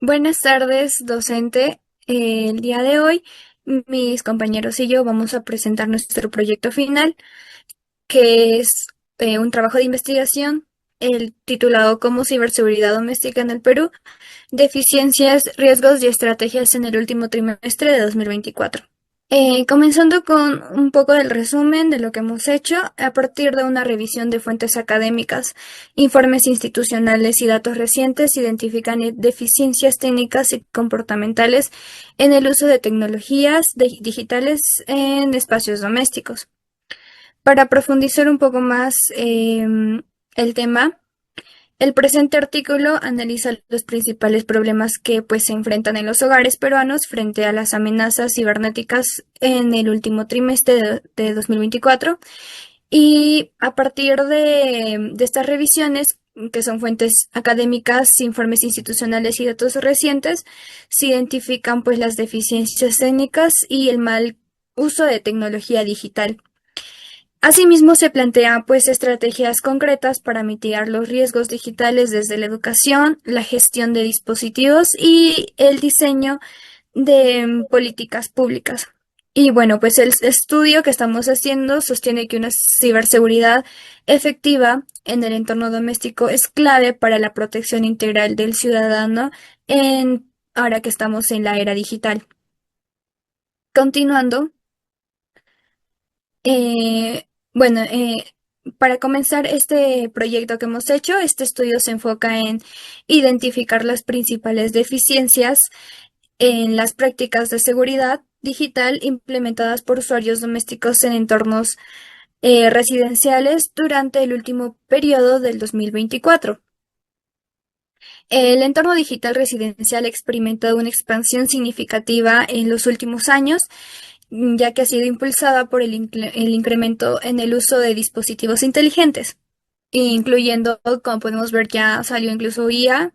Buenas tardes, docente. El día de hoy, mis compañeros y yo vamos a presentar nuestro proyecto final, que es un trabajo de investigación, el titulado como Ciberseguridad Doméstica en el Perú, deficiencias, riesgos y estrategias en el último trimestre de 2024. Comenzando con un poco del resumen de lo que hemos hecho, a partir de una revisión de fuentes académicas, informes institucionales y datos recientes identifican deficiencias técnicas y comportamentales en el uso de tecnologías digitales en espacios domésticos. Para profundizar un poco más el tema, el presente artículo analiza los principales problemas que se enfrentan en los hogares peruanos frente a las amenazas cibernéticas en el último trimestre de 2024 y a partir de estas revisiones, que son fuentes académicas, informes institucionales y datos recientes, se identifican las deficiencias técnicas y el mal uso de tecnología digital. Asimismo, se plantean estrategias concretas para mitigar los riesgos digitales desde la educación, la gestión de dispositivos y el diseño de políticas públicas. Y bueno, pues el estudio que estamos haciendo sostiene que una ciberseguridad efectiva en el entorno doméstico es clave para la protección integral del ciudadano ahora que estamos en la era digital. Continuando. Bueno, para comenzar este proyecto que hemos hecho, este estudio se enfoca en identificar las principales deficiencias en las prácticas de seguridad digital implementadas por usuarios domésticos en entornos residenciales durante el último periodo del 2024. El entorno digital residencial ha experimentado una expansión significativa en los últimos años, ya que ha sido impulsada por el incremento en el uso de dispositivos inteligentes, incluyendo, como podemos ver, ya salió incluso IA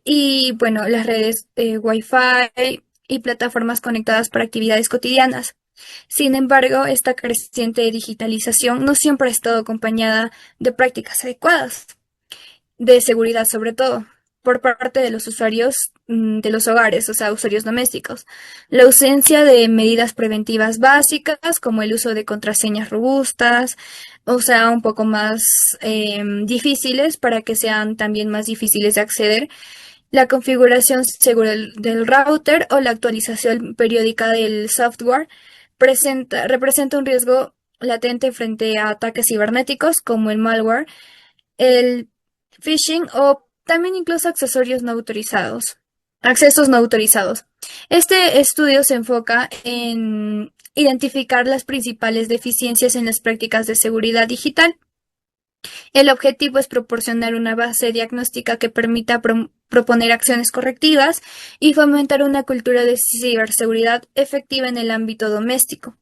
y, bueno, las redes Wi-Fi y plataformas conectadas para actividades cotidianas. Sin embargo, esta creciente digitalización no siempre ha estado acompañada de prácticas adecuadas de seguridad, sobre todo por parte de los usuarios de los hogares, o sea, usuarios domésticos. La ausencia de medidas preventivas básicas, como el uso de contraseñas robustas, o sea, un poco más difíciles para que sean también más difíciles de acceder. La configuración segura del router o la actualización periódica del software representa un riesgo latente frente a ataques cibernéticos como el malware, el phishing o también incluso accesos no autorizados. Este estudio se enfoca en identificar las principales deficiencias en las prácticas de seguridad digital. El objetivo es proporcionar una base diagnóstica que permita proponer acciones correctivas y fomentar una cultura de ciberseguridad efectiva en el ámbito doméstico.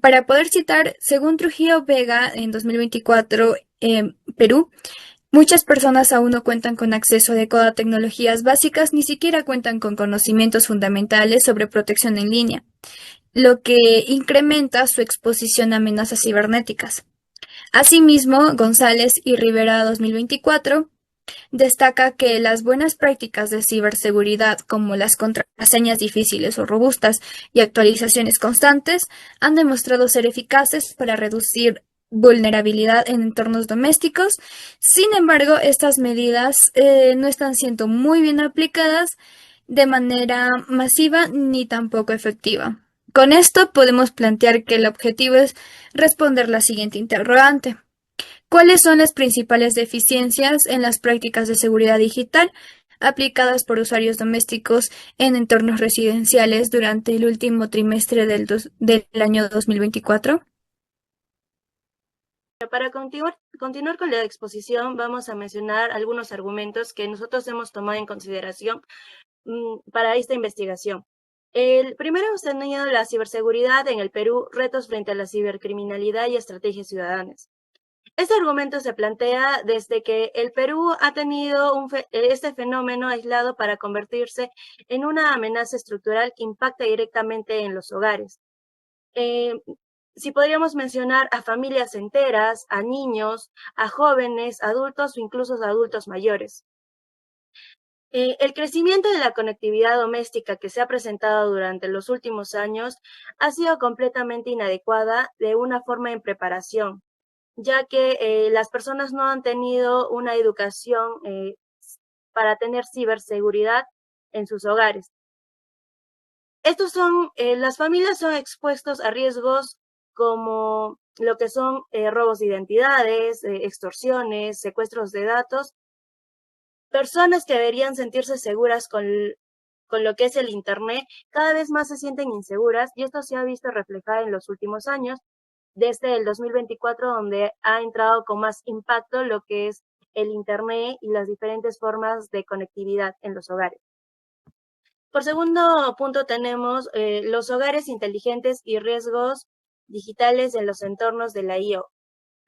Para poder citar, según Trujillo Vega en 2024, Perú, muchas personas aún no cuentan con acceso adecuado a tecnologías básicas, ni siquiera cuentan con conocimientos fundamentales sobre protección en línea, lo que incrementa su exposición a amenazas cibernéticas. Asimismo, González y Rivera 2024 destaca que las buenas prácticas de ciberseguridad, como las contraseñas difíciles o robustas y actualizaciones constantes, han demostrado ser eficaces para reducir vulnerabilidad en entornos domésticos. Sin embargo, estas medidas no están siendo muy bien aplicadas de manera masiva ni tampoco efectiva. Con esto podemos plantear que el objetivo es responder la siguiente interrogante. ¿Cuáles son las principales deficiencias en las prácticas de seguridad digital aplicadas por usuarios domésticos en entornos residenciales durante el último trimestre del año 2024? Para continuar con la exposición, vamos a mencionar algunos argumentos que nosotros hemos tomado en consideración para esta investigación. El primero hemos tenido la ciberseguridad en el Perú, retos frente a la cibercriminalidad y estrategias ciudadanas. Este argumento se plantea desde que el Perú ha tenido este fenómeno aislado para convertirse en una amenaza estructural que impacta directamente en los hogares. Si podríamos mencionar a familias enteras, a niños, a jóvenes, adultos o incluso a adultos mayores. El crecimiento de la conectividad doméstica que se ha presentado durante los últimos años ha sido completamente inadecuada de una forma en preparación, ya que las personas no han tenido una educación para tener ciberseguridad en sus hogares. Las familias son expuestos a riesgos como lo que son robos de identidades, extorsiones, secuestros de datos. Personas que deberían sentirse seguras con lo que es el Internet, cada vez más se sienten inseguras y esto se ha visto reflejado en los últimos años, desde el 2024, donde ha entrado con más impacto lo que es el Internet y las diferentes formas de conectividad en los hogares. Por segundo punto tenemos los hogares inteligentes y riesgos digitales en los entornos de la IO.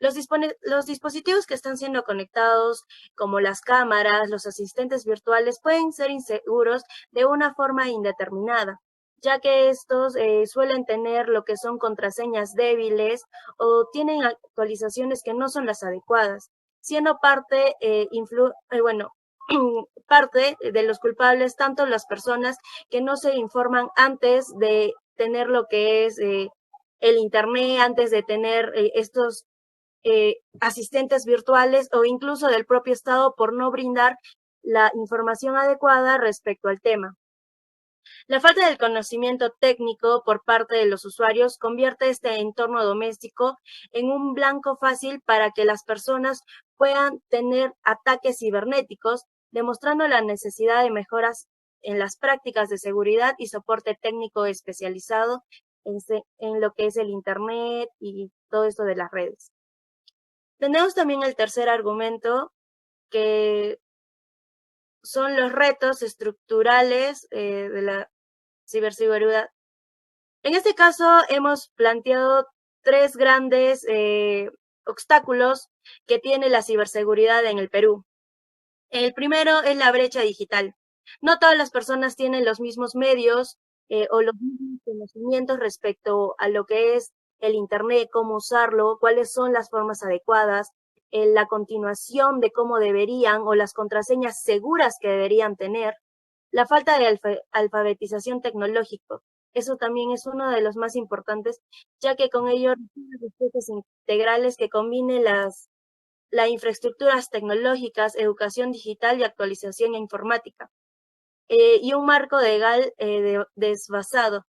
Los dispositivos que están siendo conectados, como las cámaras, los asistentes virtuales, pueden ser inseguros de una forma indeterminada, ya que estos suelen tener lo que son contraseñas débiles o tienen actualizaciones que no son las adecuadas, siendo parte de los culpables tanto las personas que no se informan antes de tener lo que es el Internet, antes de tener estos asistentes virtuales o incluso del propio Estado por no brindar la información adecuada respecto al tema. La falta del conocimiento técnico por parte de los usuarios convierte este entorno doméstico en un blanco fácil para que las personas puedan tener ataques cibernéticos, demostrando la necesidad de mejoras en las prácticas de seguridad y soporte técnico especializado en lo que es el Internet y todo esto de las redes. Tenemos también el tercer argumento, que son los retos estructurales de la ciberseguridad. En este caso, hemos planteado tres grandes obstáculos que tiene la ciberseguridad en el Perú. El primero es la brecha digital. No todas las personas tienen los mismos medios o los mismos conocimientos respecto a lo que es el Internet, cómo usarlo, cuáles son las formas adecuadas, la continuación de cómo deberían o las contraseñas seguras que deberían tener, la falta de alfabetización tecnológica. Eso también es uno de los más importantes, ya que con ello respuestas integrales que combinen las infraestructuras tecnológicas, educación digital y actualización informática, y un marco legal desfasado.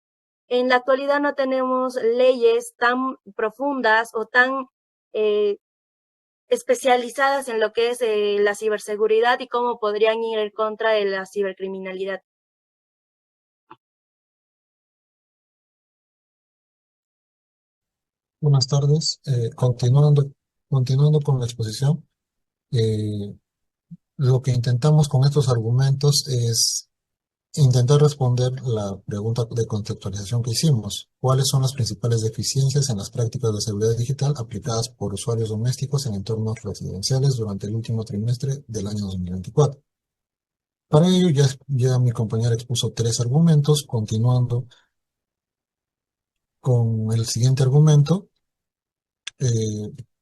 En la actualidad no tenemos leyes tan profundas o tan especializadas en lo que es la ciberseguridad y cómo podrían ir en contra de la cibercriminalidad. Buenas tardes. Continuando con la exposición, eh, lo que intentamos con estos argumentos es intentar responder la pregunta de conceptualización que hicimos. ¿Cuáles son las principales deficiencias en las prácticas de seguridad digital aplicadas por usuarios domésticos en entornos residenciales durante el último trimestre del año 2024? Para ello, ya mi compañera expuso tres argumentos, continuando con el siguiente argumento.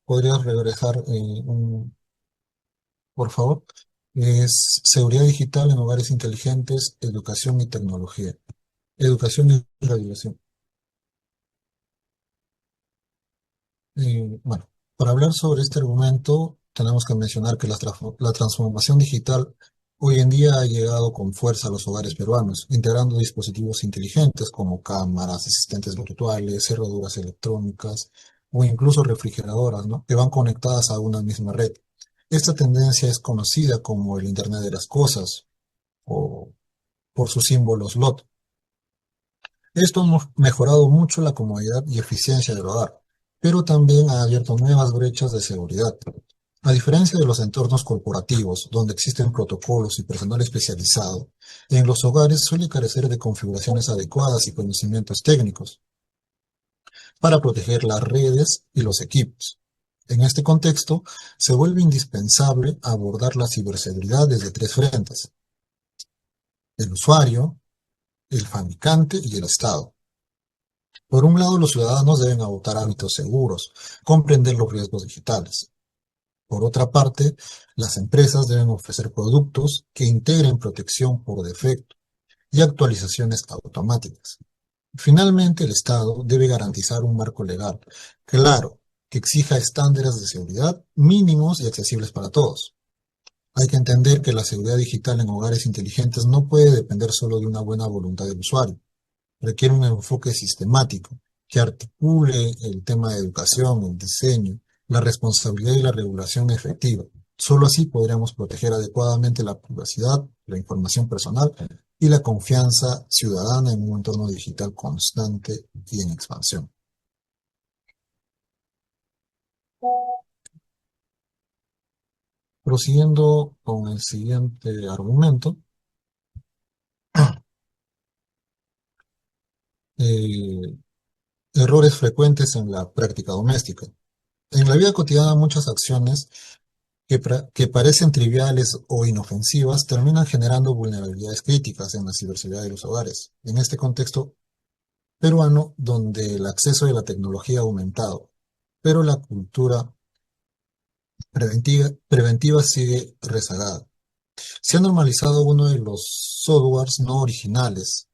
¿Podrías regresar por favor? Es seguridad digital en hogares inteligentes, educación y tecnología. Educación y regulación. Bueno, para hablar sobre este argumento, tenemos que mencionar que la transformación digital hoy en día ha llegado con fuerza a los hogares peruanos, integrando dispositivos inteligentes como cámaras, asistentes virtuales, cerraduras electrónicas o incluso refrigeradoras, ¿no?, que van conectadas a una misma red. Esta tendencia es conocida como el Internet de las Cosas o por sus símbolos LOT. Esto ha mejorado mucho la comodidad y eficiencia del hogar, pero también ha abierto nuevas brechas de seguridad. A diferencia de los entornos corporativos, donde existen protocolos y personal especializado, en los hogares suele carecer de configuraciones adecuadas y conocimientos técnicos para proteger las redes y los equipos. En este contexto, se vuelve indispensable abordar la ciberseguridad desde tres frentes: el usuario, el fabricante y el Estado. Por un lado, los ciudadanos deben adoptar hábitos seguros, comprender los riesgos digitales. Por otra parte, las empresas deben ofrecer productos que integren protección por defecto y actualizaciones automáticas. Finalmente, el Estado debe garantizar un marco legal claro que exija estándares de seguridad mínimos y accesibles para todos. Hay que entender que la seguridad digital en hogares inteligentes no puede depender solo de una buena voluntad del usuario. Requiere un enfoque sistemático que articule el tema de educación, el diseño, la responsabilidad y la regulación efectiva. Solo así podremos proteger adecuadamente la privacidad, la información personal y la confianza ciudadana en un entorno digital constante y en expansión. Prosiguiendo con el siguiente argumento, eh, errores frecuentes en la práctica doméstica. En la vida cotidiana muchas acciones que parecen triviales o inofensivas terminan generando vulnerabilidades críticas en la ciberseguridad de los hogares. En este contexto peruano, donde el acceso de la tecnología ha aumentado, pero la cultura preventiva sigue rezagada. Se ha normalizado uno de los softwares no originales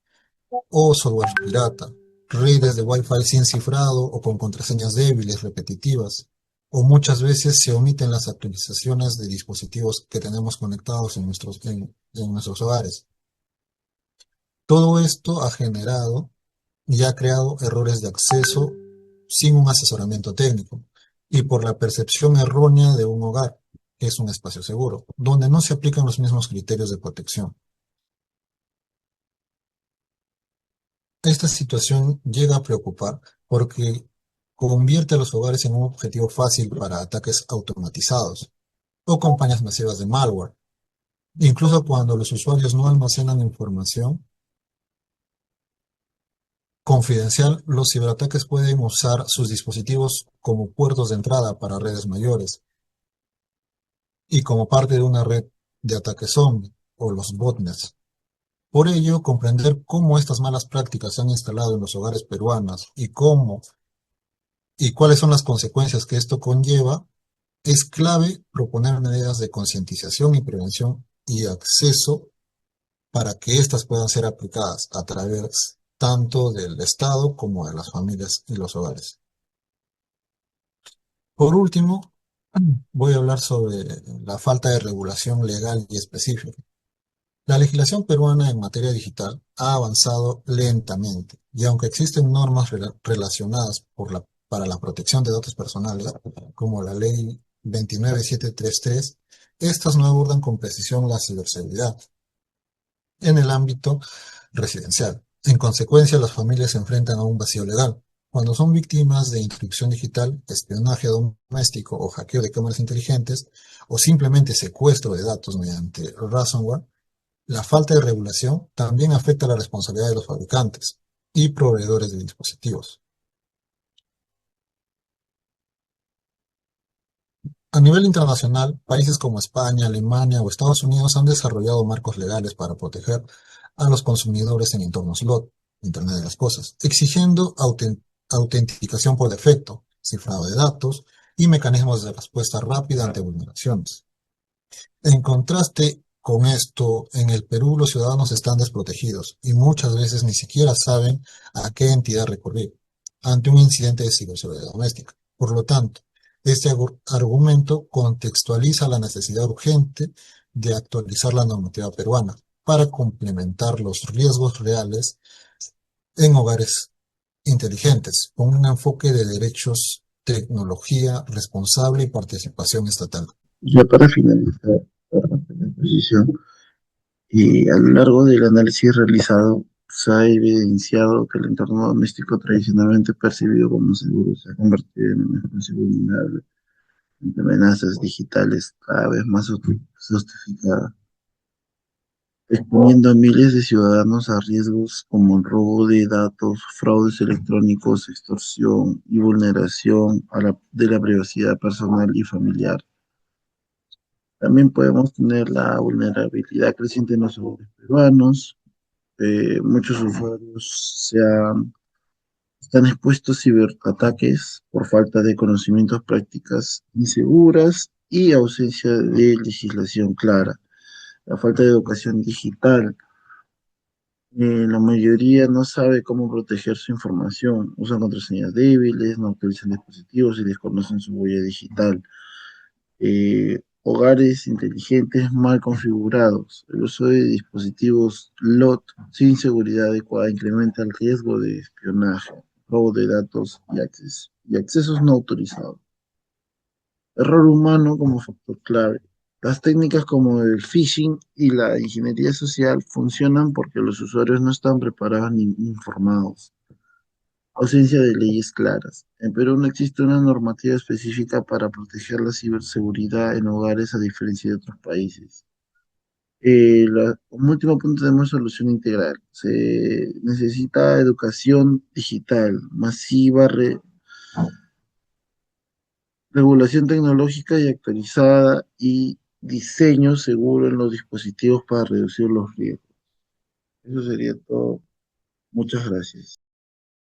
o software pirata, redes de Wi-Fi sin cifrado o con contraseñas débiles, repetitivas, o muchas veces se omiten las actualizaciones de dispositivos que tenemos conectados en nuestros hogares. Todo esto ha generado y ha creado errores de acceso sin un asesoramiento técnico y por la percepción errónea de un hogar, que es un espacio seguro, donde no se aplican los mismos criterios de protección. Esta situación llega a preocupar porque convierte a los hogares en un objetivo fácil para ataques automatizados o campañas masivas de malware. Incluso cuando los usuarios no almacenan información confidencial, los ciberataques pueden usar sus dispositivos como puertos de entrada para redes mayores y como parte de una red de ataques zombie o los botnets. Por ello, comprender cómo estas malas prácticas se han instalado en los hogares peruanos y cuáles son las consecuencias que esto conlleva, es clave proponer medidas de concientización y prevención y acceso para que éstas puedan ser aplicadas a través tanto del Estado como de las familias y los hogares. Por último, voy a hablar sobre la falta de regulación legal y específica. La legislación peruana en materia digital ha avanzado lentamente y aunque existen normas relacionadas para la protección de datos personales, como la Ley 29733, estas no abordan con precisión la ciberseguridad en el ámbito residencial. En consecuencia, las familias se enfrentan a un vacío legal. Cuando son víctimas de intrusión digital, espionaje doméstico o hackeo de cámaras inteligentes, o simplemente secuestro de datos mediante ransomware, la falta de regulación también afecta la responsabilidad de los fabricantes y proveedores de dispositivos. A nivel internacional, países como España, Alemania o Estados Unidos han desarrollado marcos legales para proteger a los consumidores en entornos IoT, Internet de las Cosas, exigiendo autenticación por defecto, cifrado de datos y mecanismos de respuesta rápida ante vulneraciones. En contraste con esto, en el Perú los ciudadanos están desprotegidos y muchas veces ni siquiera saben a qué entidad recurrir ante un incidente de ciberseguridad doméstica. Por lo tanto, este argumento contextualiza la necesidad urgente de actualizar la normativa peruana para complementar los riesgos reales en hogares inteligentes, con un enfoque de derechos, tecnología responsable y participación estatal. Ya para finalizar la exposición, a lo largo del análisis realizado, se ha evidenciado que el entorno doméstico tradicionalmente percibido como seguro se ha convertido en un espacio vulnerable ante amenazas digitales cada vez más sofisticadas, exponiendo a miles de ciudadanos a riesgos como el robo de datos, fraudes electrónicos, extorsión y vulneración de la privacidad personal y familiar. También podemos tener la vulnerabilidad creciente en los hogares peruanos. Muchos usuarios están expuestos a ciberataques por falta de conocimientos, prácticas inseguras y ausencia de legislación clara. La falta de educación digital. La mayoría no sabe cómo proteger su información, usan contraseñas débiles, no actualizan dispositivos y desconocen su huella digital. Hogares inteligentes mal configurados. El uso de dispositivos LOT sin seguridad adecuada incrementa el riesgo de espionaje, robo de datos y accesos no autorizados. Error humano como factor clave. Las técnicas como el phishing y la ingeniería social funcionan porque los usuarios no están preparados ni informados. Ausencia de leyes claras. En Perú no existe una normativa específica para proteger la ciberseguridad en hogares a diferencia de otros países. Como último punto tenemos solución integral. Se necesita educación digital masiva, regulación tecnológica y actualizada y diseño seguro en los dispositivos para reducir los riesgos. Eso sería todo. Muchas gracias.